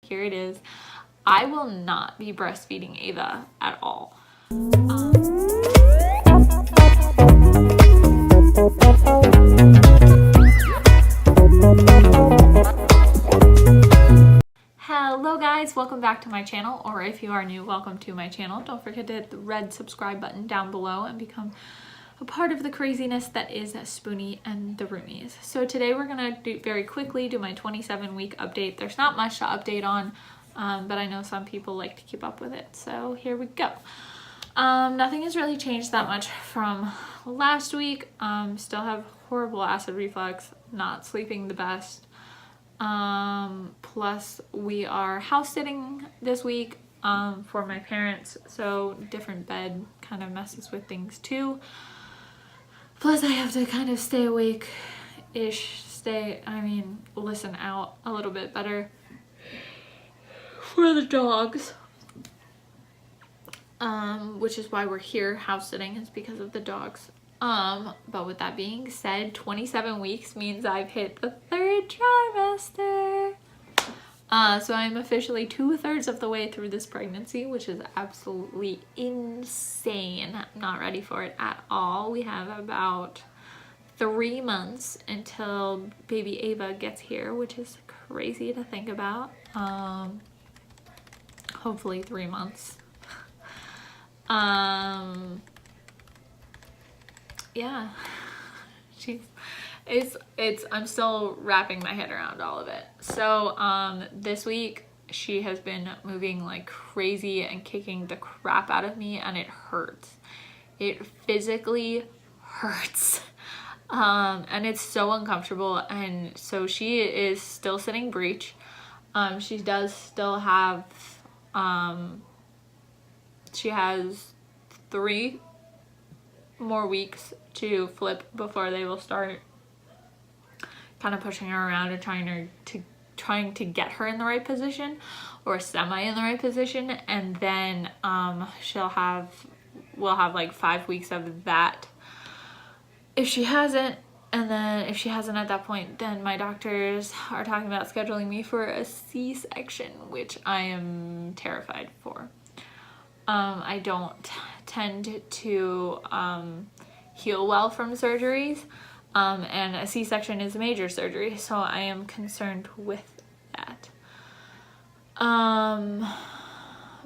here it is. I will not be breastfeeding Ava at all. Hello guys, welcome back to my channel, or if you are new, welcome to my channel. Don't forget to hit the red subscribe button down below and become a part of the craziness that is Spoonie and the Roomies. So today we're gonna very quickly do my 27-week update. There's not much to update on, but I know some people like to keep up with it, so here we go. Nothing has really changed that much from last week. Still have horrible acid reflux, not sleeping the best. Plus we are house sitting this week for my parents, so different bed kind of messes with things too. Plus I have to kind of stay awake-ish, listen out a little bit better for the dogs. Which is why we're here house sitting, is because of the dogs. But with that being said, 27 weeks means I've hit the 3rd trimester. So I'm officially 2/3 of the way through this pregnancy, which is absolutely insane. I'm not ready for it at all. We have about 3 months until baby Ava gets here, which is crazy to think about. Hopefully 3 months. Yeah, I'm still wrapping my head around all of it. So, this week she has been moving like crazy and kicking the crap out of me, and it hurts. It physically hurts. And it's so uncomfortable. And so she is still sitting breech. She does still have, she has 3 more weeks to flip before they will start kind of pushing her around and trying to get her in the right position, or semi in the right position, and then we'll have like 5 weeks of that if she hasn't. And then if she hasn't at that point, then my doctors are talking about scheduling me for a C-section, which I am terrified for. I don't tend to heal well from surgeries, and a C-section is a major surgery, so I am concerned with that.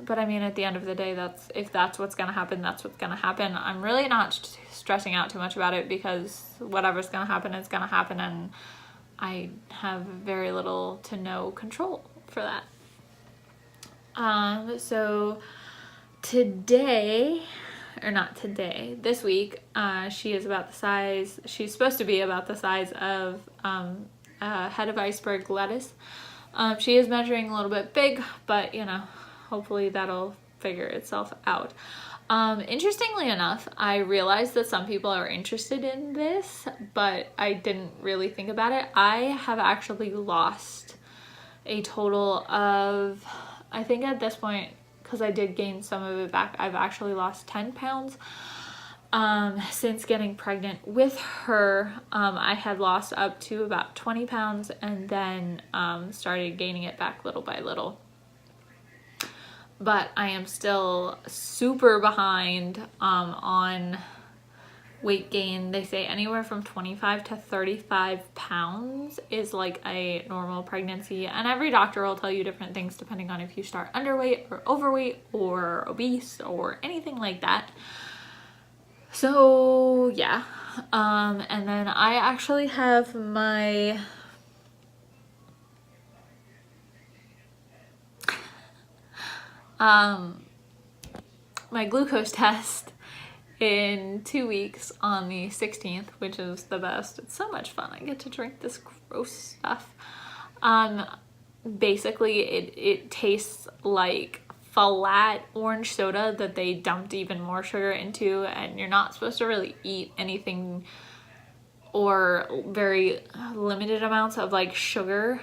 But I mean, at the end of the day, if that's what's gonna happen, that's what's gonna happen. I'm really not stressing out too much about it, because whatever's gonna happen is gonna happen, and I have very little to no control for that. So this week, she's supposed to be about the size of a head of iceberg lettuce. She is measuring a little bit big, but you know, hopefully that'll figure itself out. Interestingly enough, I realized that some people are interested in this, but I didn't really think about it. I have actually lost a total of, I think at this point, because I did gain some of it back, I've actually lost 10 pounds since getting pregnant with her. I had lost up to about 20 pounds and then started gaining it back little by little. But I am still super behind on weight gain. They say anywhere from 25 to 35 pounds is like a normal pregnancy, and every doctor will tell you different things depending on if you start underweight or overweight or obese or anything like that. So yeah, and then I actually have my my glucose test in 2 weeks on the 16th, which is the best. It's so much fun. I get to drink this gross stuff. Basically it tastes like flat orange soda that they dumped even more sugar into, and you're not supposed to really eat anything or very limited amounts of like sugar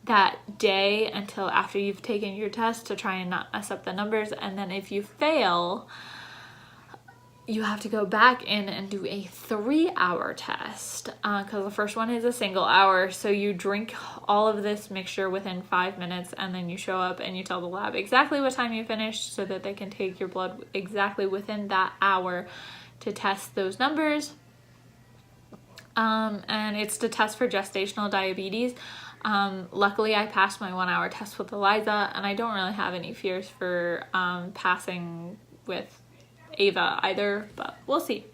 that day until after you've taken your test, to try and not mess up the numbers. And then if you fail, you have to go back in and do a 3-hour test because the first one is a single hour. So you drink all of this mixture within 5 minutes, and then you show up and you tell the lab exactly what time you finished so that they can take your blood exactly within that hour to test those numbers. And it's to test for gestational diabetes. Luckily I passed my 1-hour test with Eliza, and I don't really have any fears for passing with Ava either, but we'll see.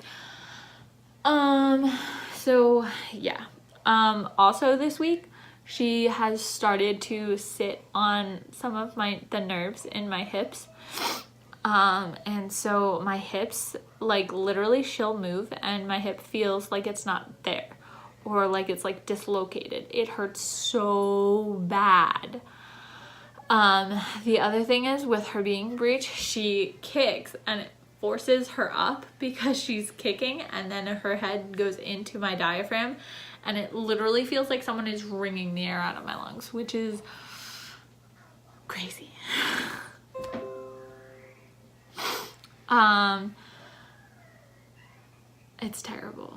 So yeah. Also this week she has started to sit on some of the nerves in my hips. And so my hips, like literally she'll move and my hip feels like it's not there, or like it's like dislocated. It hurts so bad. The other thing is, with her being breech, she kicks and it forces her up because she's kicking, and then her head goes into my diaphragm, and it literally feels like someone is wringing the air out of my lungs, which is crazy. It's terrible.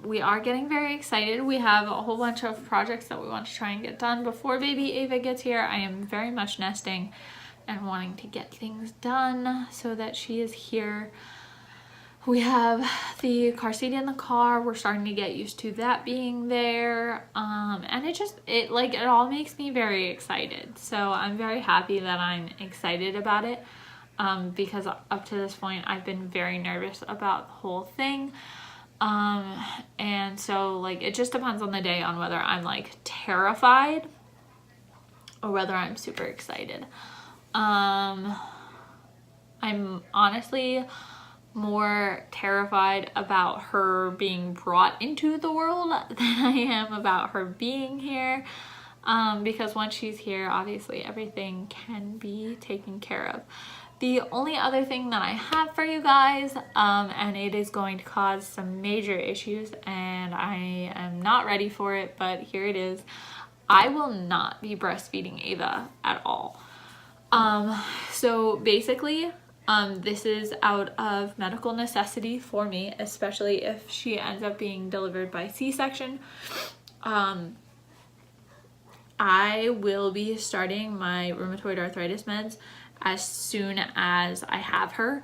We are getting very excited. We have a whole bunch of projects that we want to try and get done before baby Ava gets here. I am very much nesting and wanting to get things done so that she is here. We have the car seat in the car. We're starting to get used to that being there. And it all makes me very excited. So I'm very happy that I'm excited about it. Because up to this point I've been very nervous about the whole thing. And so like it just depends on the day on whether I'm like terrified or whether I'm super excited. I'm honestly more terrified about her being brought into the world than I am about her being here. Because once she's here, obviously everything can be taken care of. The only other thing that I have for you guys, and it is going to cause some major issues, and I am not ready for it, but here it is. I will not be breastfeeding Ava at all. So basically, this is out of medical necessity for me, especially if she ends up being delivered by C-section. I will be starting my rheumatoid arthritis meds as soon as I have her.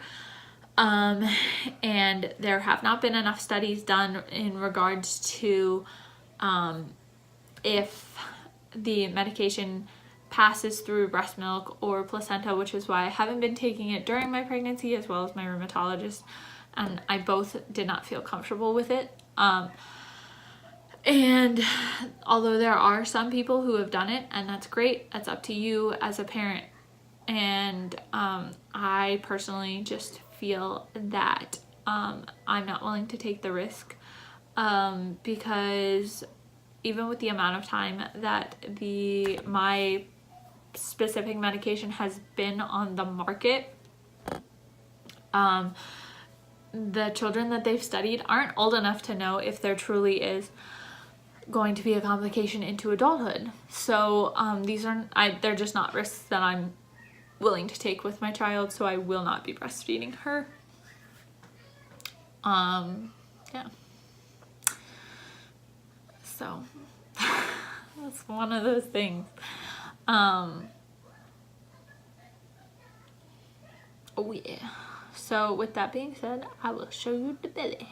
And there have not been enough studies done in regards to if the medication passes through breast milk or placenta, which is why I haven't been taking it during my pregnancy, as well as my rheumatologist, and I both did not feel comfortable with it. And although there are some people who have done it, and that's great, that's up to you as a parent. And I personally just feel that I'm not willing to take the risk, because even with the amount of time that my specific medication has been on the market, the children that they've studied aren't old enough to know if there truly is going to be a complication into adulthood. So they're just not risks that I'm willing to take with my child, so I will not be breastfeeding her. Yeah. So that's one of those things. Oh yeah. So with that being said, I will show you the belly.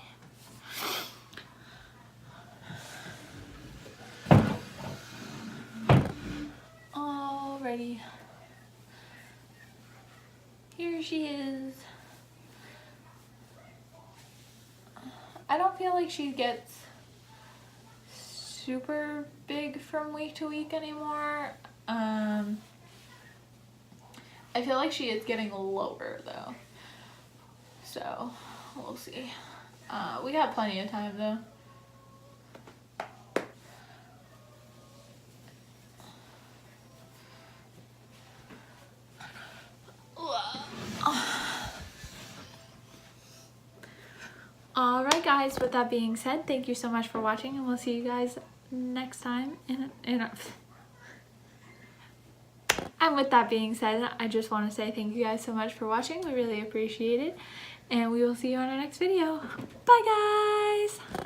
Alrighty. Here she is. I don't feel like she gets super big from week to week anymore. I feel like she is getting lower though. So we'll see. We got plenty of time though. Alright guys, with that being said, thank you so much for watching, and we'll see you guys next time and with that being said, I just want to say thank you guys so much for watching. We really appreciate it. and we will see you on our next video. Bye guys!